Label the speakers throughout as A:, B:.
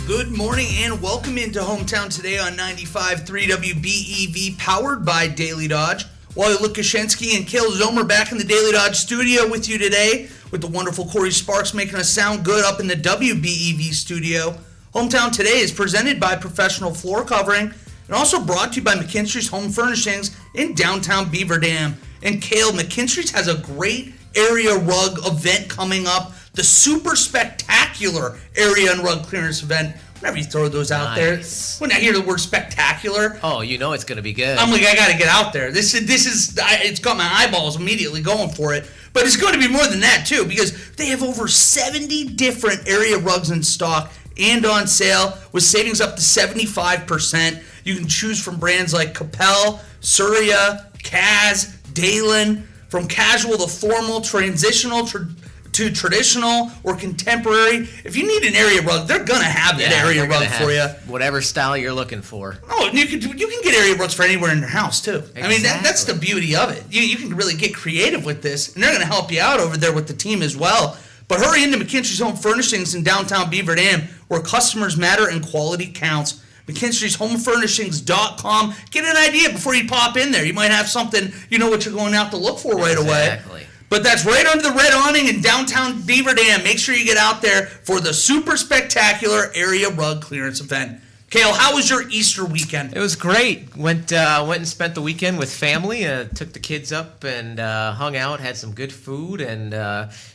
A: Good morning and welcome into Hometown Today on 95.3 WBEV, powered by Daily Dodge. Wally Lukashenski and Cale Zomer back in the Daily Dodge studio with you today, with the wonderful Corey Sparks making us sound good up in the WBEV studio. Hometown Today is presented by Professional Floor Covering and also brought to you by McKinstry's Home Furnishings in downtown Beaver Dam. And Cale, McKinstry's has a great area rug event coming up, the super spectacular area and rug clearance event. Whenever you throw those out there, when I hear the word spectacular,
B: oh, you know it's going to be good.
A: I'm like, I got to get out there. This is it's got my eyeballs immediately going for it. But it's going to be more than that too, because they have over 70 different area rugs in stock and on sale with savings up to 75%. You can choose from brands like Capel, Surya, Kaz, Dalen, from casual to formal, transitional to traditional or contemporary. If you need an area rug, they're gonna have that area rug for you.
B: Whatever style you're looking for.
A: Oh, and you can get area rugs for anywhere in your house too. Exactly. I mean, that's the beauty of it. You can really get creative with this, and they're gonna help you out over there with the team as well. But hurry into McKinstry's Home Furnishings in downtown Beaver Dam, where customers matter and quality counts. McKinstry's HomeFurnishings.com. Get an idea before you pop in there. You might have something you know what you're going out to look for right away.
B: Exactly.
A: But that's right under the red awning in downtown Beaver Dam. Make sure you get out there for the super spectacular area rug clearance event. Cale, how was your Easter weekend?
B: It was great. Went and spent the weekend with family. Took the kids up and hung out, had some good food, and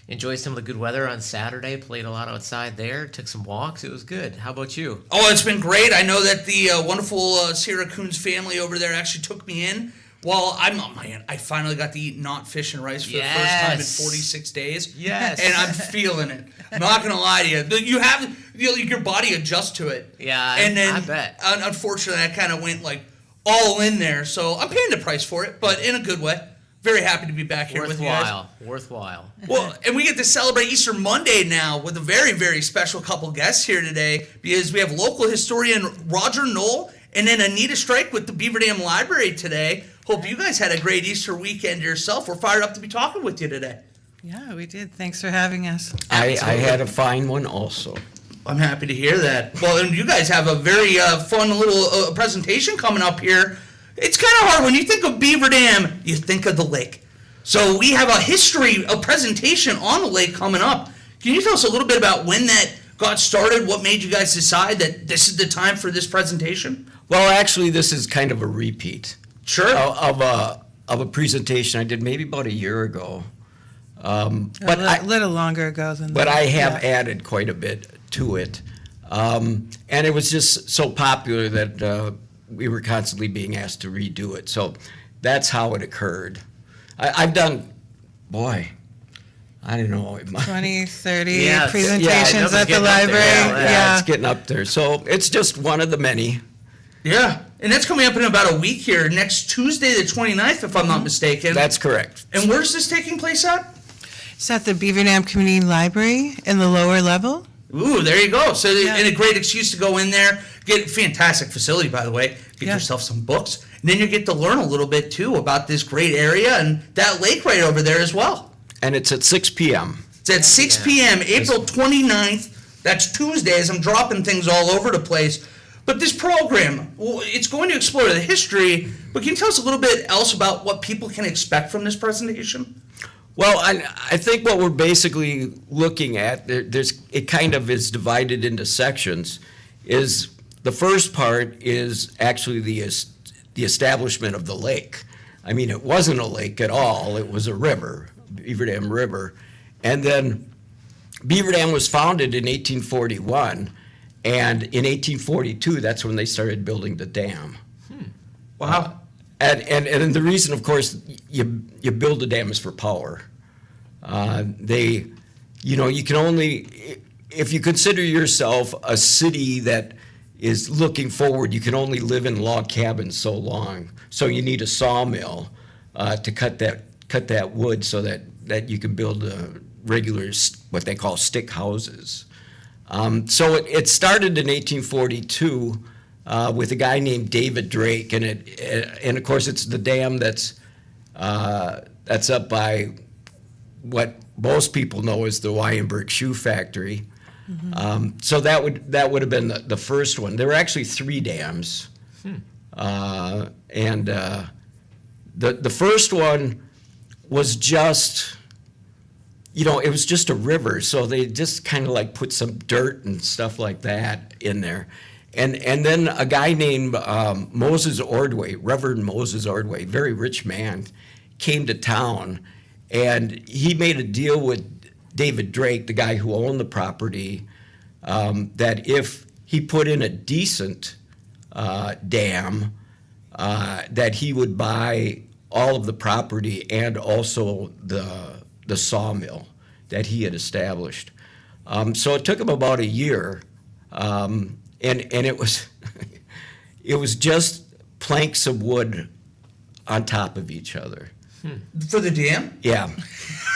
B: enjoyed some of the good weather on Saturday. Played a lot outside there. Took some walks. It was good. How about you?
A: Oh, it's been great. I know that the wonderful Sierra Coons family over there actually took me in. Well, I finally got to eat not fish and rice for the first time in 46 days.
B: Yes.
A: And I'm feeling it. I'm not going to lie to you. Your body adjusts to it.
B: Yeah,
A: and then,
B: I bet.
A: Unfortunately, I kind of went like all in there. So I'm paying the price for it, but in a good way. Very happy to be back here with you guys.
B: Worthwhile.
A: Well, and we get to celebrate Easter Monday now with a very, very special couple guests here today, because we have local historian Roger Noll and then Anita Strike with the Beaver Dam Library today. Hope you guys had a great Easter weekend yourself. We're fired up to be talking with you today.
C: Yeah, we did. Thanks for having us.
D: I had a fine one also.
A: I'm happy to hear that. Well, and you guys have a very fun little presentation coming up here. It's kind of hard. When you think of Beaver Dam, you think of the lake. So we have a presentation on the lake coming up. Can you tell us a little bit about when that got started? What made you guys decide that this is the time for this presentation?
D: Well, actually, this is kind of a repeat.
A: Sure.
D: Of a presentation I did maybe about a year ago.
C: But a little longer ago than that.
D: But I have added quite a bit to it. And it was just so popular that we were constantly being asked to redo it. So that's how it occurred. I've done, I don't know.
C: 20, 30
B: Yes.
C: presentations at the library.
D: Yeah, it's getting up there. So it's just one of the many.
A: Yeah, and that's coming up in about a week here, next Tuesday the 29th, if I'm not mistaken.
D: That's correct.
A: And where's this taking place at?
C: It's at the Beaver Dam Community Library in the lower level.
A: Ooh, there you go. So, and a great excuse to go in there, get a fantastic facility, by the way, get yourself some books, and then you get to learn a little bit, too, about this great area and that lake right over there as well.
D: And it's at 6 p.m.
A: It's at 6 p.m., April 29th. That's Tuesday, as I'm dropping things all over the place. But this program, it's going to explore the history, but can you tell us a little bit else about what people can expect from this presentation?
D: Well, I think what we're basically looking at, it kind of is divided into sections, is the first part is actually the establishment of the lake. I mean, it wasn't a lake at all, it was a river, Beaver Dam River. And then Beaver Dam was founded in 1841, and in 1842, that's when they started building the dam.
A: Wow.
D: And the reason, of course, you build a dam is for power. You can only, if you consider yourself a city that is looking forward, you can only live in log cabins so long. So you need a sawmill to cut that wood so that you can build regular, what they call stick houses. So it started in 1842 with a guy named David Drake, and of course it's the dam that's up by what most people know as the Wyenberg Shoe Factory. So that would have been the first one. There were actually 3 dams, and the first one was just, it was just a river, so they just kind of like put some dirt and stuff like that in there. And then a guy named Moses Ordway, Reverend Moses Ordway, very rich man, came to town, and he made a deal with David Drake, the guy who owned the property, that if he put in a decent dam, that he would buy all of the property and also the sawmill that he had established. So it took him about a year, and it was it was just planks of wood on top of each other.
A: For the dam?
D: Yeah.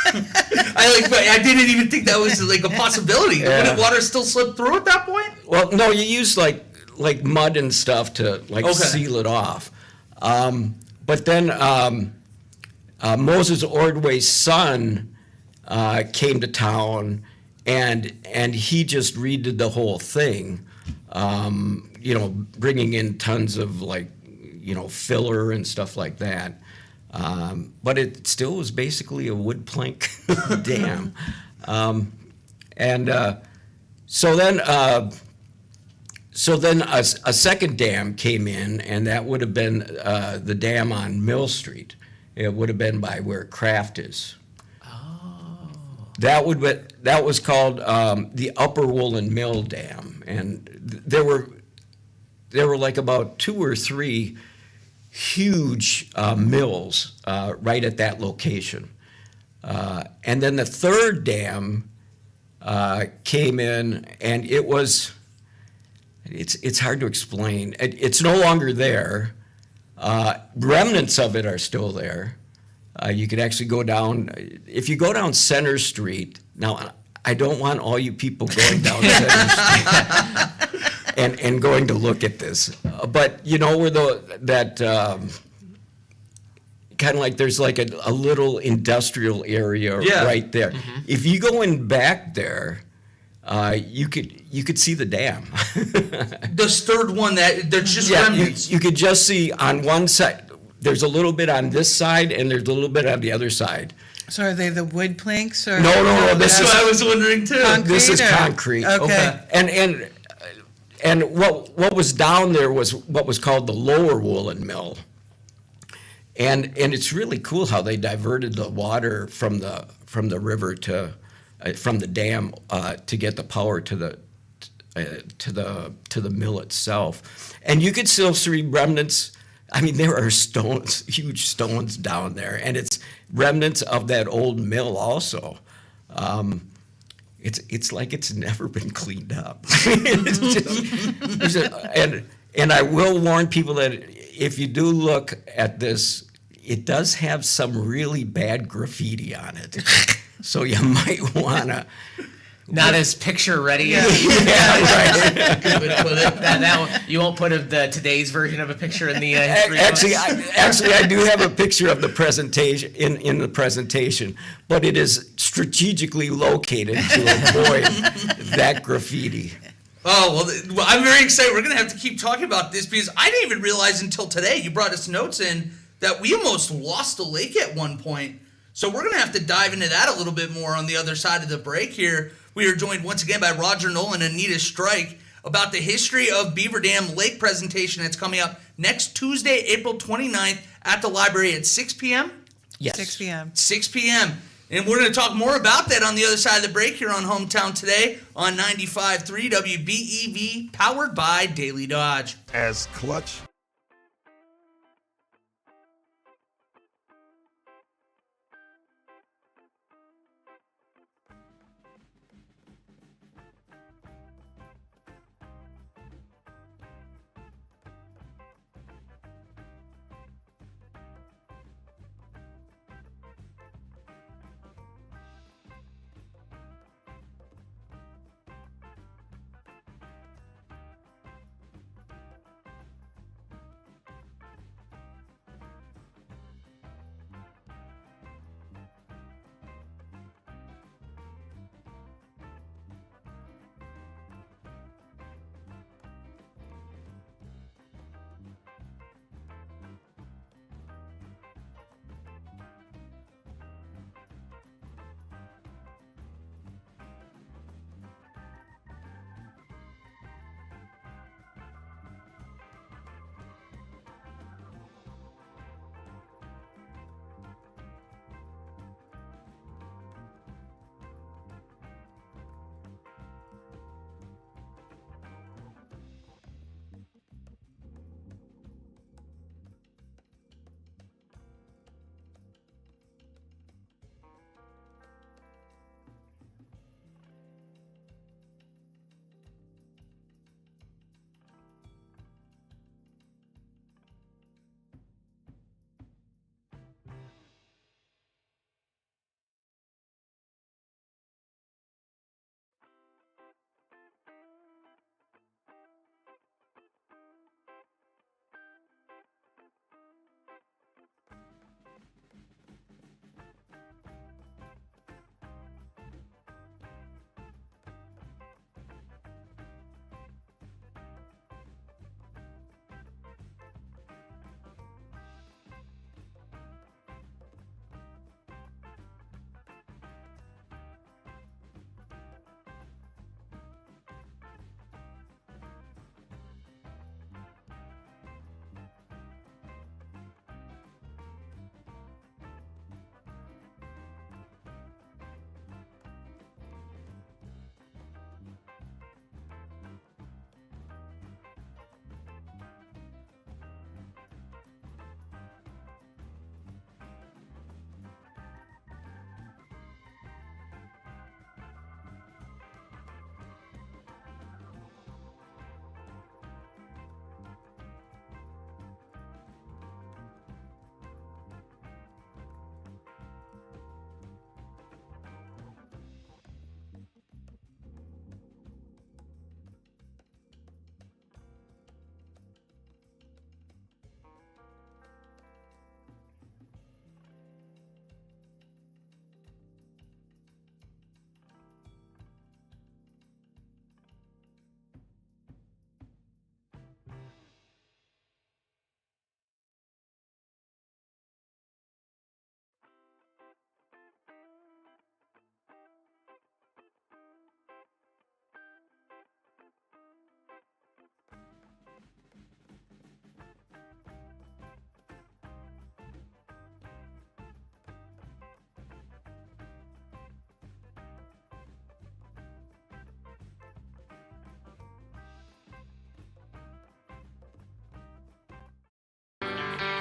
A: I didn't even think that was like a possibility.
D: Yeah.
A: Wouldn't water still slip through at that point?
D: Well, no, you use like mud and stuff to
A: Okay.
D: seal it off. But then Moses Ordway's son came to town, and he just redid the whole thing. Bringing in tons of filler and stuff like that. But it still was basically a wood plank dam. So then a second dam came in, and that would have been the dam on Mill Street. It would have been by where Kraft is.
B: Oh.
D: That was called the Upper Woolen Mill Dam, and there were like about 2 or 3 huge mills right at that location. And then the third dam came in, and it's hard to explain. It's no longer there. Remnants of it are still there. You could actually go down, if you go down Center Street. Now, I don't want all you people going down Center Street and going to look at this. But you know where kind of like there's like a little industrial area right there.
B: Mm-hmm.
D: If you go in back there, you could see the dam.
A: This third one, there's just remnants.
D: You could just see on one side. There's a little bit on this side, and there's a little bit on the other side.
C: So are they the wood planks or?
D: No. This
A: That's
D: is
A: what I was wondering too.
D: this is
C: or-
D: concrete.
C: Okay.
D: And what was down there was what was called the Lower Woolen Mill. And it's really cool how they diverted the water from the river to from the dam to get the power to the mill itself. And you could still see remnants. I mean, there are stones, huge stones down there, and it's remnants of that old mill also. It's like it's never been cleaned up. And I will warn people that if you do look at this, it does have some really bad graffiti on it. So you might want to.
B: Not as picture ready.
D: Yeah, right.
A: Good way to put it.
B: That one, you won't put today's version of a picture in the history
D: Actually,
B: books?
D: I do have a picture of the presentation in the presentation, but it is strategically located to avoid that graffiti.
A: Oh, well, I'm very excited. We're going to have to keep talking about this because I didn't even realize until today, you brought us notes in, that we almost lost a lake at one point. So we're going to have to dive into that a little bit more on the other side of the break here. We are joined once again by Roger Noll and Anita Strike about the history of Beaver Dam Lake presentation that's coming up next Tuesday, April 29th at the library at 6 p.m.?
D: Yes.
C: 6 p.m.
A: 6 p.m. And we're going to talk more about that on the other side of the break here on Hometown Today on 95.3 WBEV, powered by Daily Dodge.
E: As clutch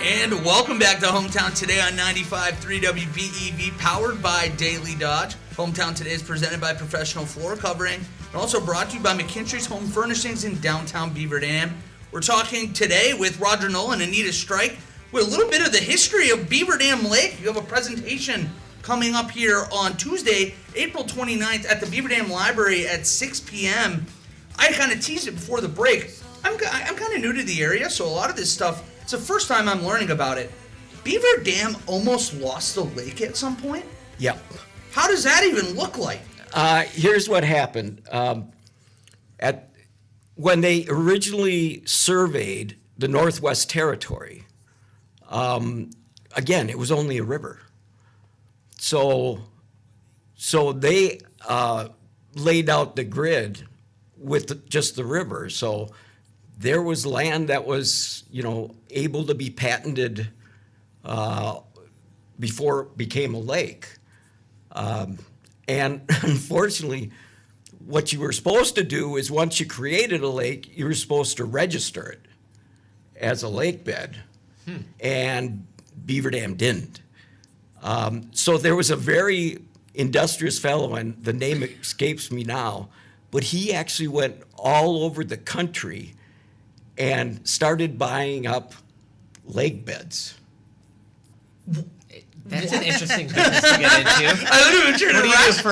A: And welcome back to Hometown Today on 95.3 WBEV, powered by Daily Dodge. Hometown Today is presented by Professional Floor Covering and also brought to you by McKinstry's Home Furnishings in downtown Beaver Dam. We're talking today with Roger Noll and Anita Strike with a little bit of the history of Beaver Dam Lake. You have a presentation coming up here on Tuesday, April 29th at the Beaver Dam Library at 6 p.m. I kind of teased it before the break. I'm kind of new to the area, so a lot of this stuff, it's the first time I'm learning about it. Beaver Dam almost lost the lake at some point?
D: Yep.
A: How does that even look like?
D: Here's what happened. When they originally surveyed the Northwest Territory, again, it was only a river. So they laid out the grid with just the river. So there was land that was, able to be patented before it became a lake. And unfortunately, what you were supposed to do is once you created a lake, you were supposed to register it as a lake bed. And Beaver Dam didn't. So there was a very industrious fellow, and the name escapes me now, but he actually went all over the country and started buying up lake beds.
B: That's an interesting business to get into.
A: I would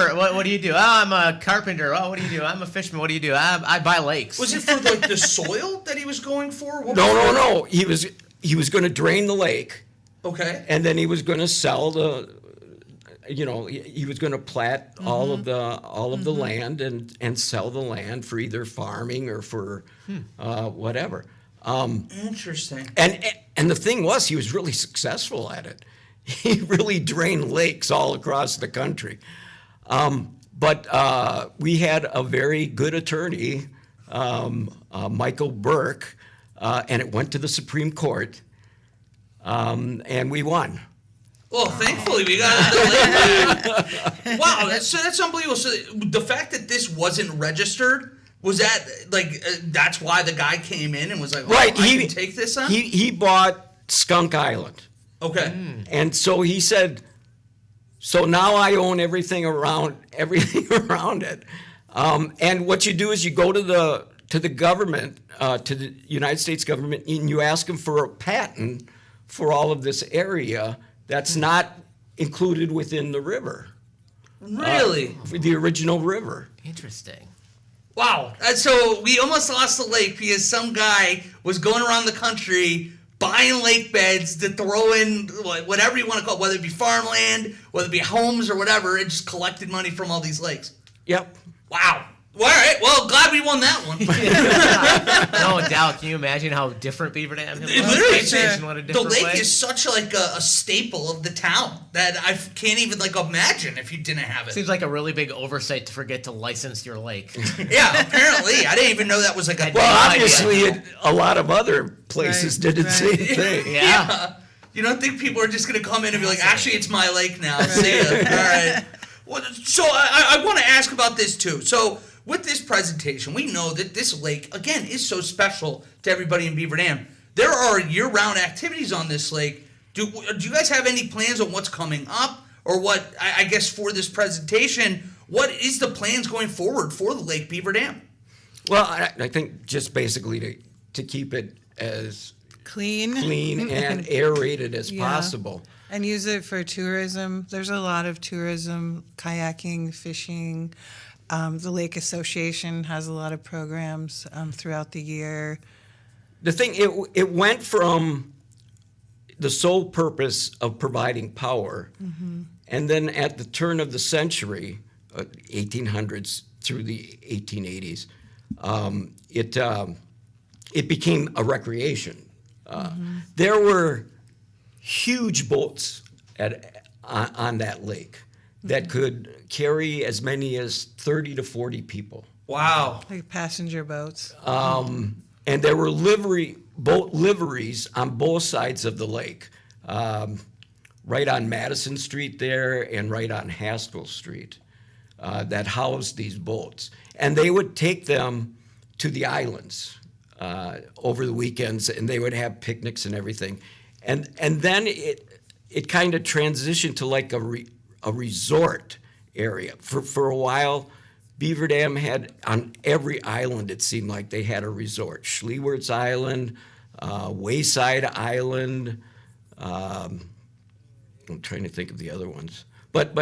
A: have
B: What do you do? Oh, I'm a carpenter. Oh, what do you do? I'm a fisherman. What do you do? I buy lakes.
A: Was it for like the soil that he was going for?
D: No. He was going to drain the lake.
A: Okay.
D: And then he was going to sell he was going to plat all of the land and sell the land for either farming or for whatever.
A: Interesting.
D: And the thing was, he was really successful at it. He really drained lakes all across the country. But we had a very good attorney, Michael Burke, and it went to the Supreme Court, and we won.
A: Well, thankfully we got it. Wow, that's unbelievable. So the fact that this wasn't registered, was that that's why the guy came in and was like,
D: right,
A: I can take this on?
D: He bought Skunk Island.
A: Okay.
D: And so he said, so now I own everything around it. And what you do is you go to the government, to the United States government, and you ask them for a patent for all of this area that's not included within the river.
A: Really?
D: The original river.
B: Interesting.
A: Wow. So we almost lost the lake because some guy was going around the country buying lake beds to throw in whatever you want to call it, whether it be farmland, whether it be homes or whatever, and just collected money from all these lakes.
D: Yep.
A: Wow. Well, all right. Well, glad we won that one.
B: No doubt. Can you imagine how different Beaver Dam was?
A: Literally, the lake is such like a staple of the town that I can't even imagine if you didn't have it.
B: Seems like a really big oversight to forget to license your lake.
A: Yeah, apparently. I didn't even know that was a...
D: Well, obviously, a lot of other places did the same thing.
B: Yeah.
A: You don't think people are just going to come in and be like, actually, it's my lake now. See ya. All right. Well, so I want to ask about this, too. So with this presentation, we know that this lake, again, is so special to everybody in Beaver Dam. There are year-round activities on this lake. Do you guys have any plans on what's coming up? Or what, I guess, for this presentation, what is the plans going forward for the Lake Beaver Dam?
D: Well, I think just basically to keep it as clean and aerated as possible.
C: And use it for tourism. There's a lot of tourism, kayaking, fishing. The Lake Association has a lot of programs throughout the year.
D: The thing, it went from the sole purpose of providing power, and then at the turn of the century, 1800s through the 1880s, it became a recreation. There were huge boats on that lake that could carry as many as 30 to 40 people.
A: Wow.
C: Like passenger boats.
D: And there were boat liveries on both sides of the lake, right on Madison Street there and right on Haskell Street, that housed these boats. And they would take them to the islands over the weekends, and they would have picnics and everything. And then it kind of transitioned to like a resort area. For a while, Beaver Dam had, on every island, it seemed like they had a resort. Schlewart's Island, Wayside Island, I'm trying to think of the other ones. But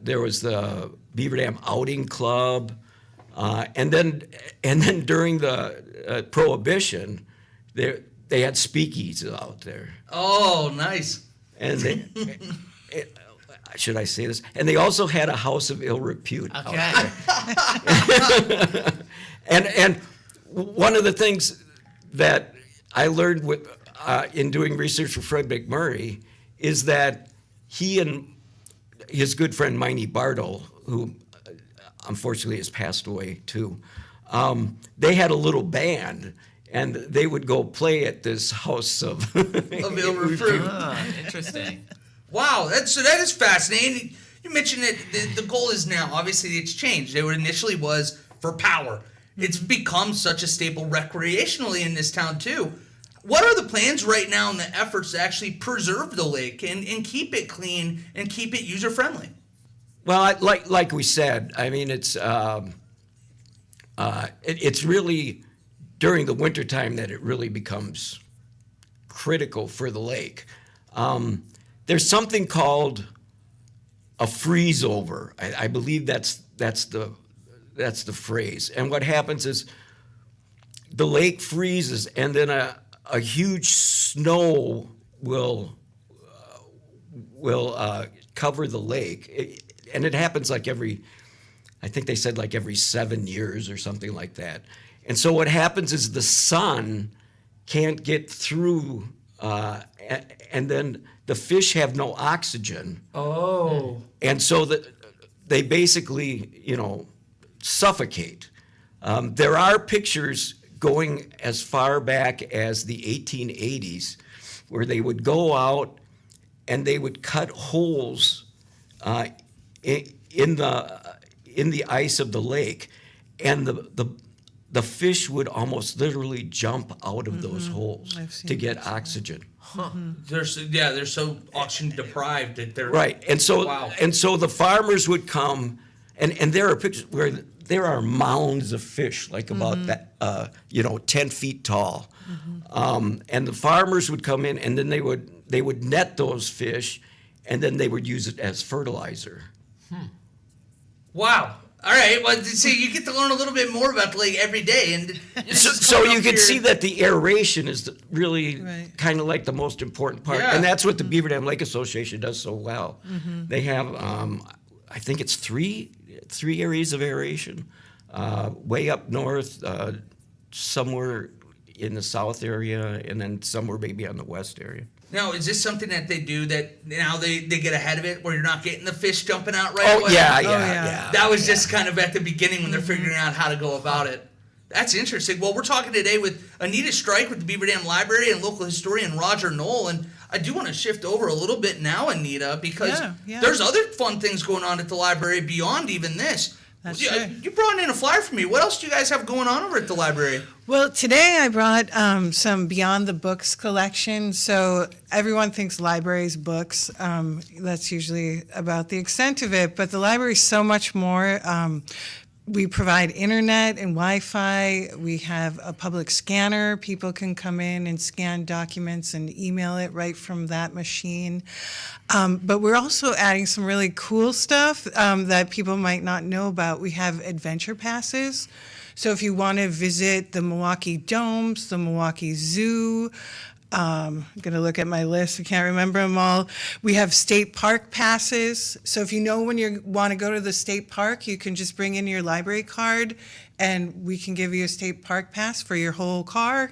D: there was the Beaver Dam Outing Club, and then during the Prohibition, they had speakeasies out there.
A: Oh, nice.
D: And they, should I say this? And they also had a house of ill repute out
B: Okay.
D: there. And one of the things that I learned in doing research for Fred McMurray is that he and his good friend Miney Bartle, who unfortunately has passed away too, they had a little band, and they would go play at this house of
A: ill repute.
B: Ah, interesting.
A: Wow, that is fascinating. You mentioned it. The goal is now, obviously, it's changed. It initially was for power. It's become such a staple recreationally in this town too. What are the plans right now and the efforts to actually preserve the lake and keep it clean and keep it user friendly?
D: Well, like we said, I mean, it's really during the wintertime that it really becomes critical for the lake. There's something called a freeze over. I believe that's the phrase. And what happens is the lake freezes, and then a huge snow will cover the lake. And it happens like I think they said like every 7 years or something like that. And so what happens is the sun can't get through, and then the fish have no oxygen.
A: Oh.
D: And so that they basically, suffocate. There are pictures going as far back as the 1880s where they would go out and they would cut holes in the ice of the lake, and the fish would almost literally jump out of those holes to get oxygen.
A: Huh. They're so oxygen deprived that they're
D: Right, and so
A: wow.
D: the farmers would come, and there are pictures where there are mounds of fish, like about that, 10 feet tall, and the farmers would come in, and then they would net those fish, and then they would use it as fertilizer.
A: Wow. All right. Well, see, you get to learn a little bit more about the lake every day, and
D: So you can see that the aeration is really kind of like the most important part,
A: Yeah.
D: and that's what the Beaver Dam Lake Association does so well. They have, I think it's three areas of aeration, way up north, somewhere in the south area, and then somewhere maybe on the west area.
A: Now, is this something that they do that now they get ahead of it, where you're not getting the fish jumping out right away?
D: Yeah.
A: That was just kind of at the beginning when they're figuring out how to go about it. That's interesting. Well, we're talking today with Anita Strike with the Beaver Dam Library and local historian Roger Noll. And I do want to shift over a little bit now, Anita, because there's other fun things going on at the library beyond even this.
C: That's true.
A: You brought in a flyer for me. What else do you guys have going on over at the library?
C: Well, today I brought some Beyond the Books collection. So everyone thinks libraries, books. That's usually about the extent of it. But the library is so much more. We provide internet and Wi-Fi. We have a public scanner. People can come in and scan documents and email it right from that machine. But we're also adding some really cool stuff that people might not know about. We have adventure passes. So if you want to visit the Milwaukee Domes, the Milwaukee Zoo, I'm going to look at my list. I can't remember them all. We have state park passes. So if you know when you want to go to the state park, you can just bring in your library card and we can give you a state park pass for your whole car.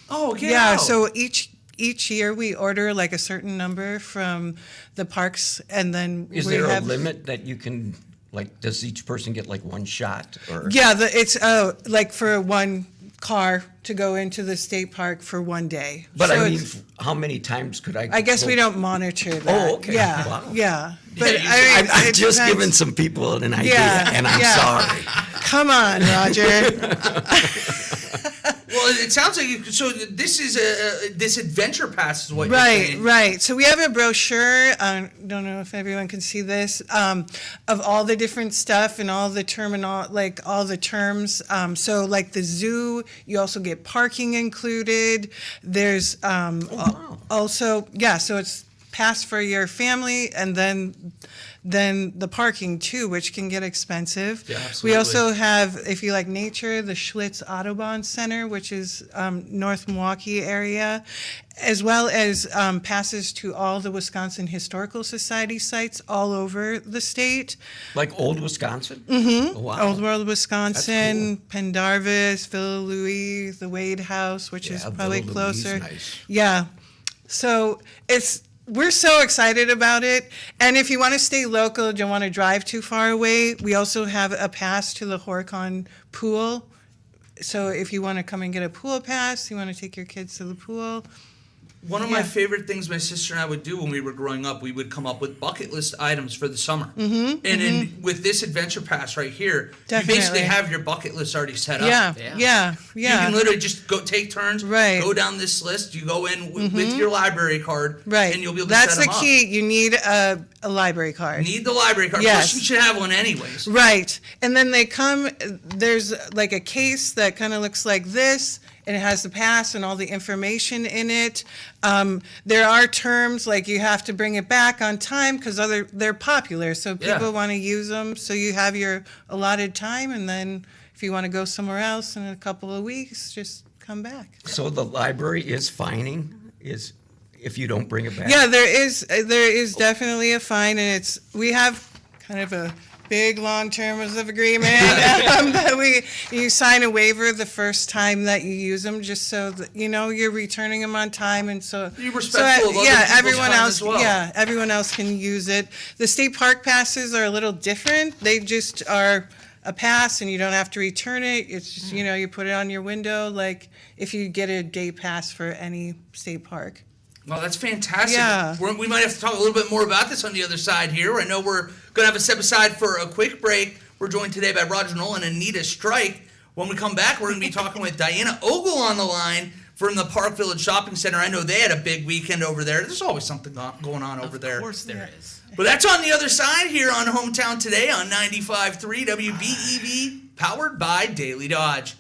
A: Oh,
C: Yeah, so each year we order like a certain number from the parks, and then
D: Is
C: we
D: there
C: have
D: a limit that you can, like, does each person get like one shot? Or
C: Yeah, it's like for one car to go into the state park for one day.
D: But
C: So
D: I mean,
C: it's-
D: how many times could I?
C: I guess we don't monitor that.
D: Oh, okay.
C: Yeah,
D: Wow.
C: yeah. But
A: Yeah,
C: I mean,
D: I've
C: it
D: just
C: depends.
D: given some people an idea,
C: Yeah,
D: and I'm
C: yeah.
D: sorry.
C: Come on, Roger.
A: Well, it sounds like this is this adventure pass is what you're saying.
C: Right. So we have a brochure. I don't know if everyone can see this of all the different stuff and all the all the terms. So like the zoo, you also get parking included. There's also so it's pass for your family, and then the parking too, which can get expensive.
A: Yeah, absolutely.
C: We also have, if you like nature, the Schlitz Autobahn Center, which is North Milwaukee area, as well as passes to all the Wisconsin Historical Society sites all over the state.
D: Like Old Wisconsin? Mm-hmm. Wow.
C: Old World Wisconsin, Pendarvis, Villa Louise, the Wade House, which is probably
D: Villa Louise,
C: closer.
D: nice.
C: Yeah. So we're so excited about it. And if you want to stay local, don't want to drive too far away, we also have a pass to the Horicon pool. So if you want to come and get a pool pass, you want to take your kids to the pool.
A: One of my favorite things my sister and I would do when we were growing up, we would come up with bucket list items for the summer. And with this adventure pass right here, you basically have your bucket list already set up.
C: Yeah.
A: You can literally just go take turns,
C: Right.
A: go down this list. You go in with your library card,
C: Right.
A: and you'll be able to
C: That's
A: set
C: the
A: them
C: key. You need a library card.
A: Need the library card.
C: Yes.
A: Plus, you should have one anyways.
C: Right. And then they come, there's like a case that kind of looks like this, and it has the pass and all the information in it. There are terms like you have to bring it back on time because they're popular, so people want to use them. So you have your allotted time, and then if you want to go somewhere else in a couple of weeks, just come back.
D: So the library is fining if you don't bring it back?
C: Yeah, there is definitely a fine, and we have kind of a big long terms of agreement that you sign a waiver the first time that you use them, just so that you're returning them on time, and so
A: You're respectful of other people's
C: everyone
A: time
C: else
A: as well.
C: everyone else can use it. The state park passes are a little different. They just are a pass, and you don't have to return it. It's just you put it on your window, like if you get a day pass for any state park.
A: Well, that's fantastic.
C: Yeah.
A: We might have to talk a little bit more about this on the other side here. I know we're going to have a step aside for a quick break. We're joined today by Roger Noll and Anita Strike. When we come back, we're going to be talking with Diana Ogle on the line from the Park Village Shopping Center. I know they had a big weekend over there. There's always something going on over there.
B: Of course there is.
A: But that's on the other side here on Hometown Today on 95.3 WBEV, powered by Daily Dodge.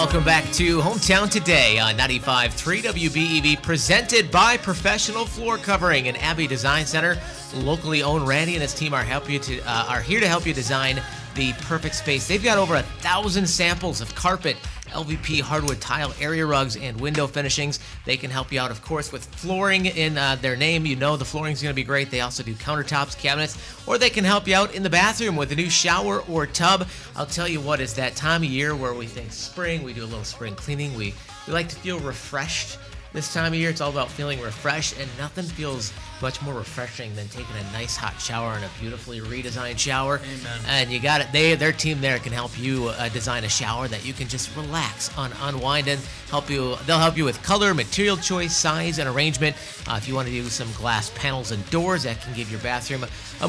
B: Welcome back to Hometown Today on 95.3 WBEV, presented by Professional Floor Covering and Abbey Design Center. Locally owned. Randy and his team are here to help you design the perfect space. They've got over 1,000 samples of carpet, LVP, hardwood tile, area rugs, and window finishings. They can help you out, of course, with flooring in their name. You know the flooring's going to be great. They also do countertops, cabinets, or they can help you out in the bathroom with a new shower or tub. I'll tell you what, is that time of year where we think spring, we do a little spring cleaning. We like to feel refreshed. This time of year, it's all about feeling refreshed, and nothing feels much more refreshing than taking a nice hot shower in a beautifully redesigned shower.
A: Amen.
B: And you got it. Their team there can help you design a shower that you can just relax, unwind, and help you. They'll help you with color, material choice, size, and arrangement. If you want to do some glass panels and doors, that can give your bathroom a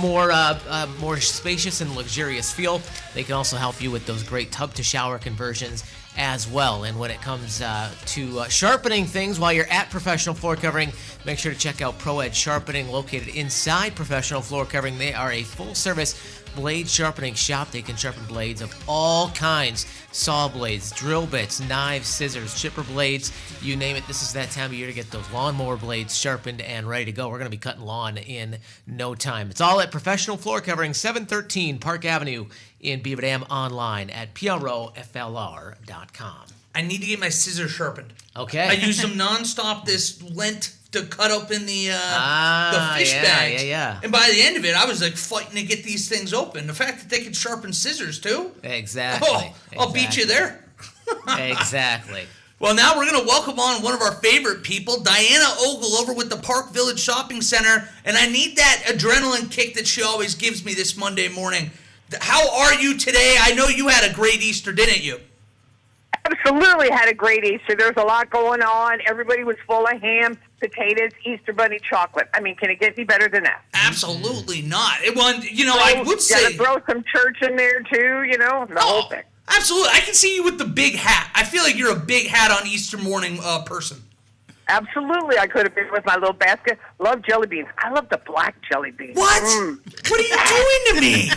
B: more spacious and luxurious feel. They can also help you with those great tub to shower conversions as well. And when it comes to sharpening things while you're at Professional Floor Covering, make sure to check out Pro Edge Sharpening, located inside Professional Floor Covering. They are a full-service blade sharpening shop. They can sharpen blades of all kinds: saw blades, drill bits, knives, scissors, chipper blades, you name it. This is that time of year to get those lawnmower blades sharpened and ready to go. We're going to be cutting lawn in no time. It's all at Professional Floor Covering, 713 Park Avenue in Beaver Dam, online at proflr.com.
A: I need to get my scissors sharpened.
B: Okay.
A: I used them nonstop this Lent to cut open the fish bags.
B: Yeah.
A: And by the end of it, I was like fighting to get these things open. The fact that they could sharpen scissors too.
B: Exactly.
A: I'll beat you there.
B: Exactly.
A: Well, now we're going to welcome on one of our favorite people, Diana Ogle, over with the Park Village Shopping Center. And I need that adrenaline kick that she always gives me this Monday morning. How are you today? I know you had a great Easter, didn't you?
E: Absolutely had a great Easter. There was a lot going on. Everybody was full of ham, potatoes, Easter bunny chocolate. I mean, can it get any better than that?
A: Absolutely not. I would say...
E: throw some church in there, too, the whole thing.
A: Absolutely. I can see you with the big hat. I feel like you're a big hat on Easter morning person.
E: Absolutely. I could have been with my little basket. Love jelly beans. I love the black jelly beans.
A: What? What are you doing to me?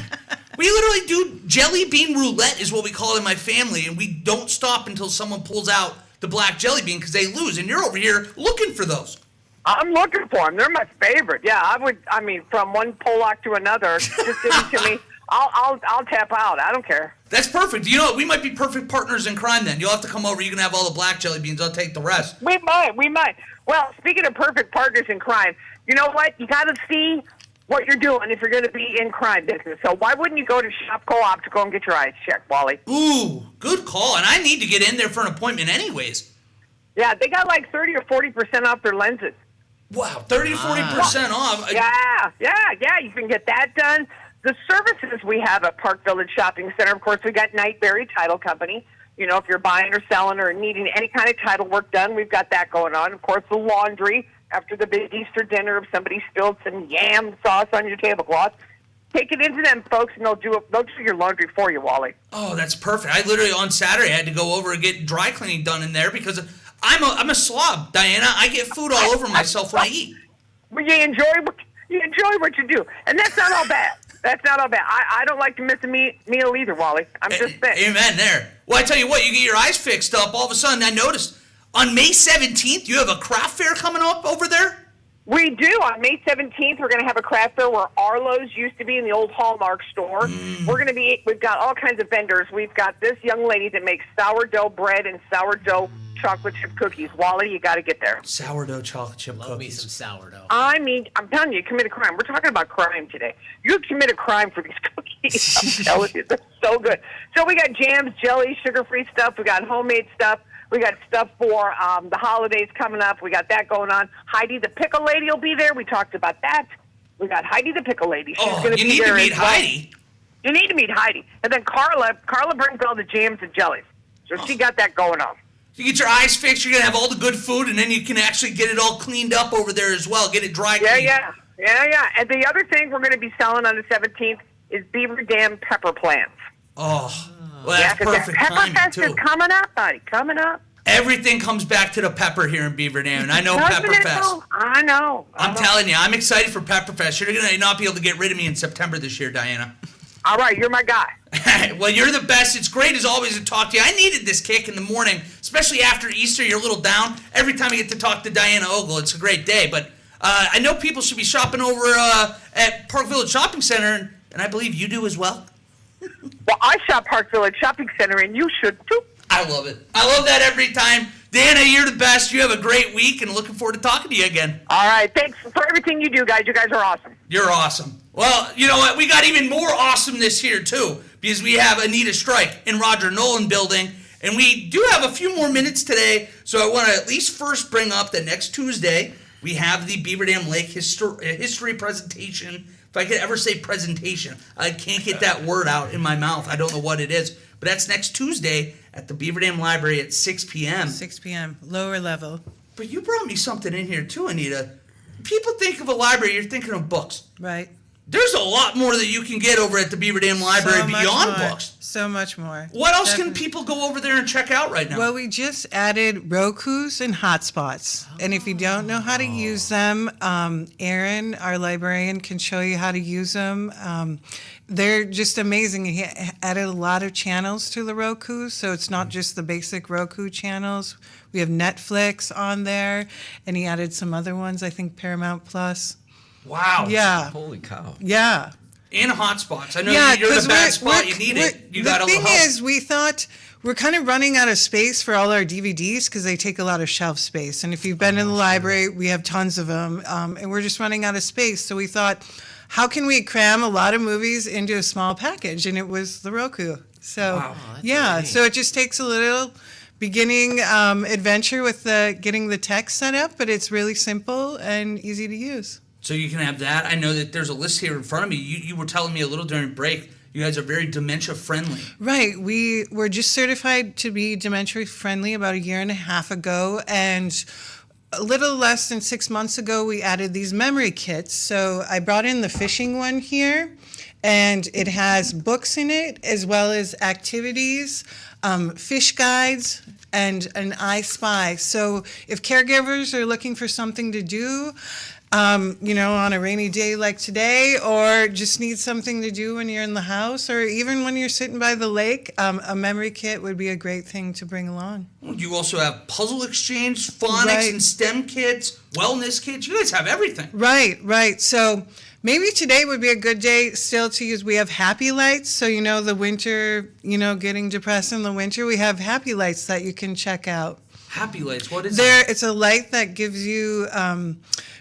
A: We literally do jelly bean roulette is what we call it in my family, and we don't stop until someone pulls out the black jelly bean because they lose, and you're over here looking for those.
E: I'm looking for them. They're my favorite. Yeah, from one Pollock to another, just give them to me. I'll tap out. I don't care.
A: That's perfect. You know what? We might be perfect partners in crime then. You'll have to come over. You can have all the black jelly beans. I'll take the rest.
E: We might. Well, speaking of perfect partners in crime, you know what? You got to see what you're doing if you're going to be in crime business. So why wouldn't you go to Shopco Optical and get your eyes checked, Wally?
A: Ooh, good call. And I need to get in there for an appointment anyways.
E: Yeah, they got like 30 or 40% off their lenses.
A: Wow, 30 to 40% off.
E: Yeah, you can get that done. The services we have at Park Village Shopping Center, of course, we got Nightberry Title Company. If you're buying or selling or needing any kind of title work done, we've got that going on. Of course, the laundry. After the big Easter dinner, if somebody spilled some yam sauce on your tablecloth, take it into them folks, and they'll do your laundry for you, Wally.
A: Oh, that's perfect. I literally on Saturday had to go over and get dry cleaning done in there because I'm a slob, Diana. I get food all over myself when I eat.
E: But you enjoy what you do, and that's not all bad. That's not all bad. I don't like to miss a meal either, Wally. I'm just saying.
A: Amen there. Well, I tell you what, you get your eyes fixed up. All of a sudden, I noticed on May 17th, you have a craft fair coming up over there?
E: We do. On May 17th, we're going to have a craft fair where Arlo's used to be in the old Hallmark store. We've got all kinds of vendors. We've got this young lady that makes sourdough bread and sourdough chocolate chip cookies. Wally, you got to get there.
A: Sourdough chocolate chip
B: Love
A: cookies.
B: me some sourdough.
E: I mean, I'm telling you commit a crime. We're talking about crime today. You commit a crime for these cookies. I'm telling you, they're so good. So we got jams, jellies, sugar-free stuff. We got homemade stuff. We got stuff for the holidays coming up. We got that going on. Heidi the Pickle Lady will be there. We talked about that. We got Heidi the Pickle Lady. She's going to be there.
A: You need to meet Heidi.
E: You need to meet Heidi. And then Carla brings all the jams and jellies. So she got that going on.
A: You get your eyes fixed, you're going to have all the good food, and then you can actually get it all cleaned up over there as well. Get it dry cleaned.
E: Yeah. And the other thing we're going to be selling on the 17th is Beaver Dam pepper plants.
A: Oh, well, that's perfect timing,
E: Pepperfest
A: too.
E: is coming up, buddy. Coming up.
A: Everything comes back to the pepper here in Beaver Dam, and I know Pepperfest.
E: I know.
A: I'm telling you, I'm excited for Pepperfest. You're going to not be able to get rid of me in September this year, Diana.
E: All right, you're my guy.
A: Well, you're the best. It's great as always to talk to you. I needed this kick in the morning, especially after Easter. You're a little down. Every time I get to talk to Diana Ogle, it's a great day. But I know people should be shopping over at Park Village Shopping Center, and I believe you do as well.
E: Well, I shop Park Village Shopping Center, and you should too.
A: I love it. I love that every time. Dana, you're the best. You have a great week, and looking forward to talking to you again.
E: All right. Thanks for everything you do, guys. You guys are awesome.
A: You're awesome. Well, you know what? We got even more awesomeness here, too, because we have Anita Strike and Roger Noll building, and we do have a few more minutes today, so I want to at least first bring up that next Tuesday, we have the Beaver Dam Lake history presentation. If I could ever say presentation, I can't get that word out in my mouth. I don't know what it is. But that's next Tuesday at the Beaver Dam Library at 6 p.m.
C: 6 p.m., lower level.
A: But you brought me something in here too, Anita. People think of a library, you're thinking of books.
C: Right.
A: There's a lot more that you can get over at the Beaver Dam Library beyond books.
C: So much more.
A: What else can people go over there and check out right now?
C: Well, we just added Rokus and hotspots. And if you don't know how to use them, Aaron, our librarian, can show you how to use them. They're just amazing. He added a lot of channels to the Roku, so it's not just the basic Roku channels. We have Netflix on there, and he added some other ones, I think Paramount Plus.
A: Wow.
C: Yeah.
D: Holy cow.
C: Yeah.
A: And hotspots. I know
C: Yeah,
A: you're the
C: 'cause
A: bad spot. You need it. You got a
C: The
A: little
C: thing
A: help.
C: is, we thought we're kind of running out of space for all our DVDs because they take a lot of shelf space. And if you've been in the library, we have tons of them, and we're just running out of space. So we thought, how can we cram a lot of movies into a small package? And it was the Roku. So,
A: Wow,
C: yeah, so it just takes a little beginning adventure with getting the text set up, but it's really simple and easy to use.
A: So you can have that. I know that there's a list here in front of me. You were telling me a little during break. You guys are very dementia friendly.
C: Right. We were just certified to be dementia friendly about a year and a half ago, and a little less than 6 months ago, we added these memory kits. So I brought in the fishing one here, and it has books in it as well as activities, fish guides, and an I Spy. So if caregivers are looking for something to do, on a rainy day like today, or just need something to do when you're in the house, or even when you're sitting by the lake, a memory kit would be a great thing to bring along.
A: You also have puzzle exchange, phonics
C: Right.
A: and STEM kits, wellness kits. You guys have everything.
C: Right. So maybe today would be a good day still to use. We have happy lights. So, the winter, getting depressed in the winter, we have happy lights that you can check out.
A: Happy lights. What is that?
C: It's a light that gives you,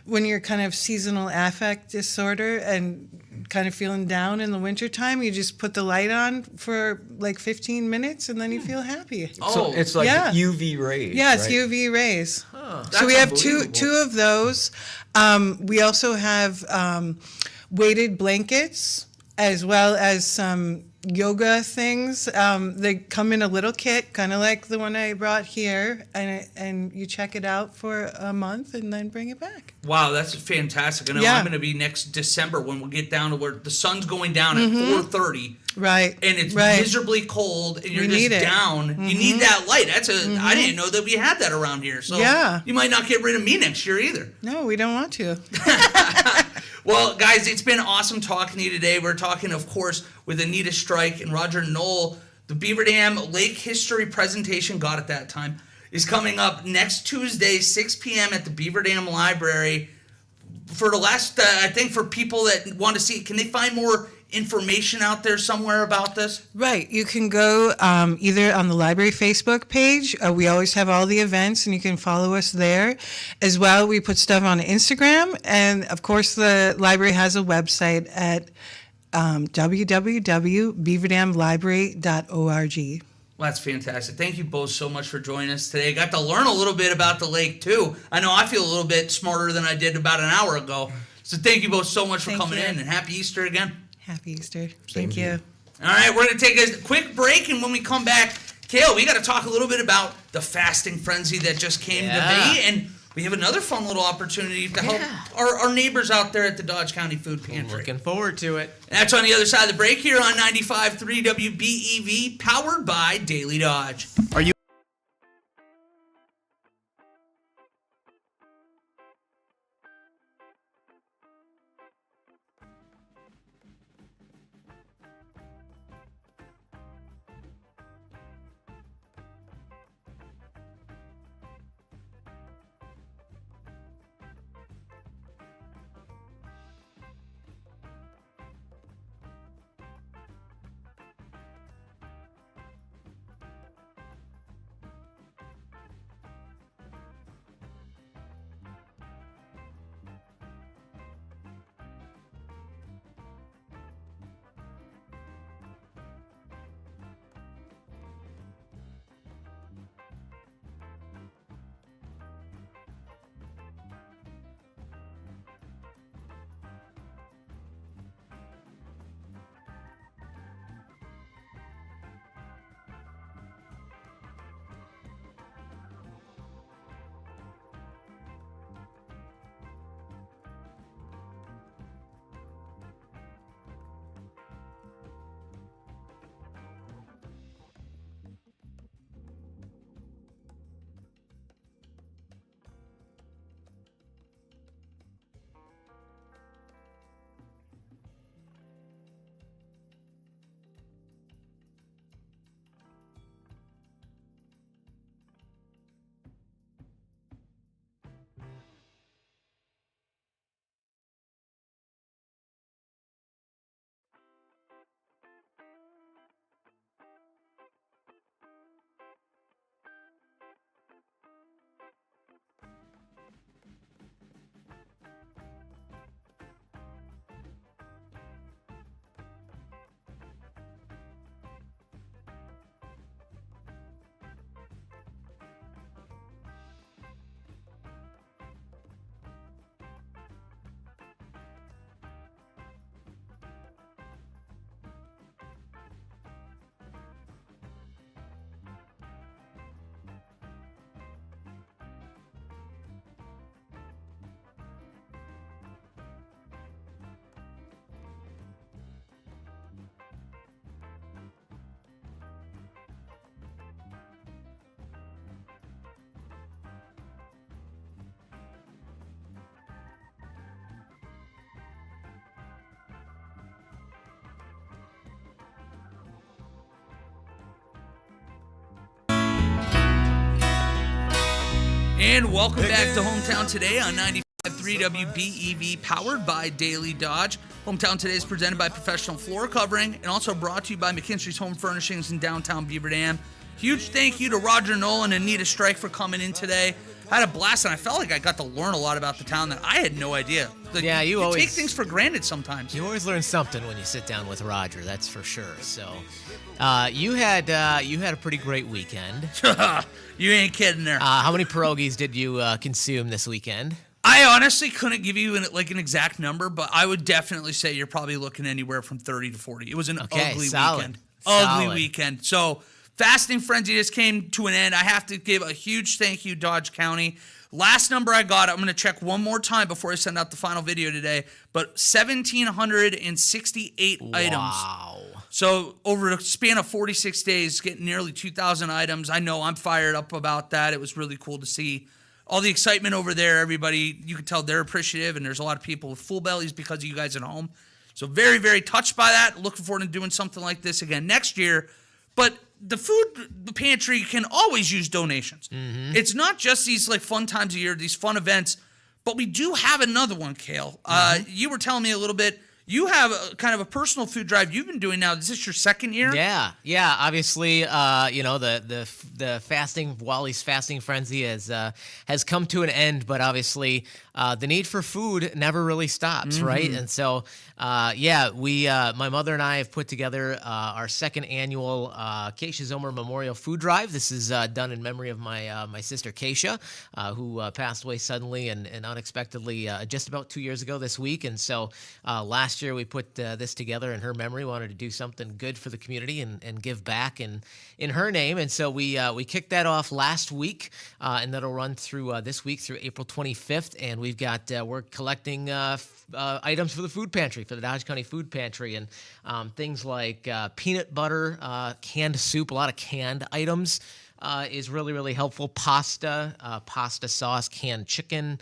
C: when you're kind of seasonal affect disorder and kind of feeling down in the wintertime, you just put the light on for like 15 minutes and then you feel happy.
A: Oh,
D: So it's like
C: Yeah.
D: UV rays.
C: Yeah, it's
D: right?
C: UV rays.
A: That's
C: So we have two
A: unbelievable.
C: of those. We also have weighted blankets as well as some yoga things. They come in a little kit, kind of like the one I brought here, and you check it out for a month and then bring it back.
A: Wow, that's fantastic. I know
C: Yeah.
A: I'm going to be next December when we get down to where the sun's going down at 4:30.
C: Right.
A: And it's
C: right.
A: miserably cold, and you're
C: We
A: just
C: need it.
A: down. You need that light. I didn't know that we had that around here. So
C: Yeah.
A: you might not get rid of me next year either.
C: No, we don't want to.
A: Well, guys, it's been awesome talking to you today. We're talking, of course, with Anita Strike and Roger Noll. The Beaver Dam Lake History presentation, got at that time, is coming up next Tuesday, 6 p.m. at the Beaver Dam Library. For the last, I think for people that want to see it, can they find more information out there somewhere about this?
C: Right. You can go either on the library Facebook page. We always have all the events, and you can follow us there. As well, we put stuff on Instagram. And, of course, the library has a website at www.beaverdamlibrary.org.
A: Well, that's fantastic. Thank you both so much for joining us today. Got to learn a little bit about the lake, too. I know I feel a little bit smarter than I did about an hour ago. So thank you both so much for
C: Thank
A: coming
C: you.
A: in, and happy Easter again.
C: Happy Easter.
D: Same
C: Thank
D: to you.
C: you.
A: All right, we're going to take a quick break, and when we come back, Kale, we got to talk a little bit about the fasting frenzy that just came to be, and we have another fun little opportunity to help our neighbors out there at the Dodge County Food Pantry.
B: Looking forward to it.
A: And that's on the other side of the break here on 95.3 WBEV, powered by Daily Dodge.
B: Are you?
A: And welcome back to Hometown Today on 95.3 WBEV, powered by Daily Dodge. Hometown Today is presented by Professional Floor Covering and also brought to you by McKinstry's Home Furnishings in downtown Beaver Dam. Huge thank you to Roger Noll and Anita Strike for coming in today. I had a blast, and I felt like I got to learn a lot about the town that I had no idea. Like,
B: Yeah, you always
A: take things for granted sometimes.
B: You always learn something when you sit down with Roger, that's for sure. So, you had a pretty great weekend.
A: You ain't kidding there.
B: How many pierogies did you consume this weekend?
A: I honestly couldn't give you an exact number, but I would definitely say you're probably looking anywhere from 30 to 40. It was an ugly
B: solid.
A: weekend.
B: Solid.
A: Ugly weekend. So fasting frenzy just came to an end. I have to give a huge thank you, Dodge County. Last number I got, I'm going to check one more time before I send out the final video today, but 1,768 items.
B: Wow.
A: So over a span of 46 days, getting nearly 2,000 items. I know I'm fired up about that. It was really cool to see all the excitement over there. Everybody, you can tell they're appreciative, and there's a lot of people with full bellies because of you guys at home. So very, very touched by that. Looking forward to doing something like this again next year. But the food pantry can always use donations. Mm-hmm. It's not just these fun times a year, these fun events, but we do have another one, Kale. You were telling me a little bit. You have kind of a personal food drive you've been doing now. Is this your second year?
B: Yeah. Obviously, the fasting, Wally's fasting frenzy has come to an end. But obviously, the need for food never really stops, right? And so, my mother and I have put together our second annual Keisha Zomer Memorial Food Drive. This is done in memory of my sister Keisha, who passed away suddenly and unexpectedly just about 2 years ago this week. And so last year we put this together in her memory. Wanted to do something good for the community and give back in her name. And so we kicked that off last week, and that'll run through this week through April 25th. And we've got we're collecting items for the food pantry, for the Dodge County Food Pantry, and things like peanut butter, canned soup, a lot of canned items is really, really helpful. Pasta sauce, canned chicken,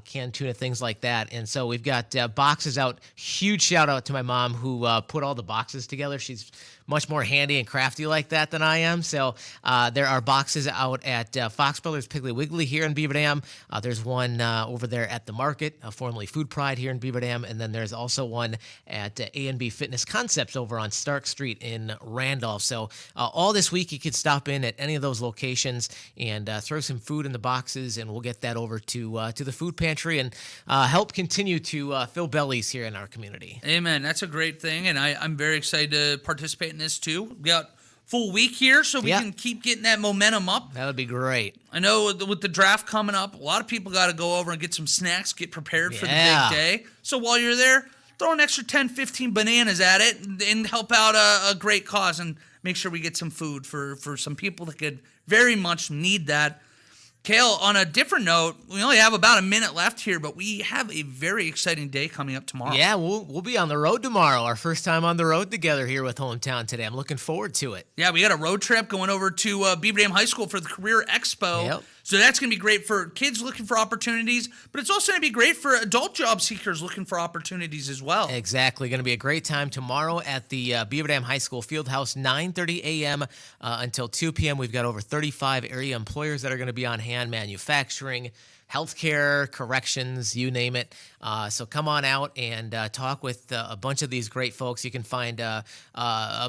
B: canned tuna, things like that. And so we've got boxes out. Huge shout out to my mom who put all the boxes together. She's much more handy and crafty like that than I am. So there are boxes out at Fox Brothers Piggly Wiggly here in Beaver Dam. There's one over there at the market, formerly Food Pride here in Beaver Dam. And then there's also one at A&B Fitness Concepts over on Stark Street in Randolph. So all this week you could stop in at any of those locations and throw some food in the boxes, and we'll get that over to the food pantry and help continue to fill bellies here in our community.
A: Amen. That's a great thing, and I'm very excited to participate in this too. We got full week here, so we can keep getting that momentum up.
B: That would be great.
A: I know with the draft coming up, a lot of people got to go over and get some snacks, get prepared for the big day. So while you're there, throw an extra 10, 15 bananas at it and help out a great cause, and make sure we get some food for some people that could very much need that. Kale, on a different note, we only have about a minute left here, but we have a very exciting day coming up tomorrow.
B: Yeah, we'll be on the road tomorrow. Our first time on the road together here with Hometown Today. I'm looking forward to it.
A: Yeah, we got a road trip going over to Beaver Dam High School for the Career Expo.
B: Yep.
A: So that's going to be great for kids looking for opportunities, but it's also going to be great for adult job seekers looking for opportunities as well.
B: Exactly. Going to be a great time tomorrow at the Beaver Dam High School Fieldhouse, 9:30 a.m. Until 2 p.m. We've got over 35 area employers that are going to be on hand, manufacturing, healthcare, corrections, you name it. So come on out and talk with a bunch of these great folks. You can find a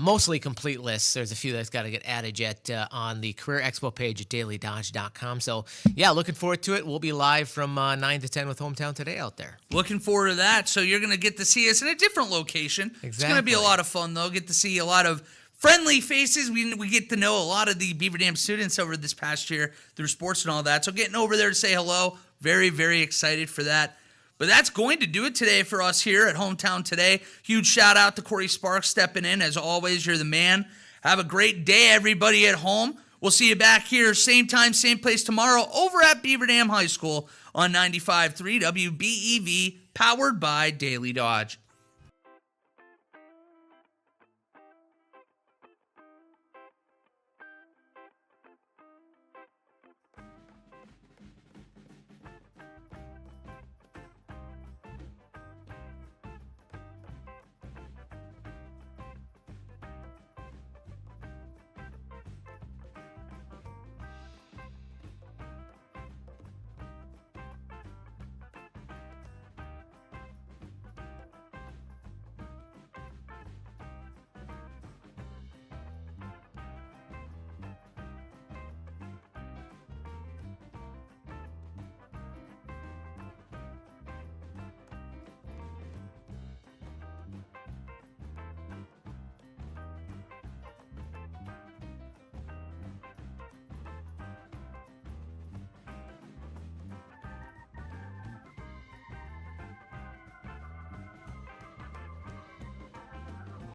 B: mostly complete list. There's a few that's got to get added yet on the Career Expo page at DailyDodge.com. So, yeah, looking forward to it. We'll be live from 9 to 10 with Hometown Today out there.
A: Looking forward to that. So you're going to get to see us in a different location.
B: Exactly.
A: It's going to be a lot of fun, though. Get to see a lot of friendly faces. We get to know a lot of the Beaver Dam students over this past year through sports and all that. So getting over there to say hello, very, very excited for that. But that's going to do it today for us here at Hometown Today. Huge shout out to Corey Sparks stepping in. As always, you're the man. Have a great day, everybody at home. We'll see you back here, same time, same place tomorrow over at Beaver Dam High School on 95.3 WBEV, powered by Daily Dodge.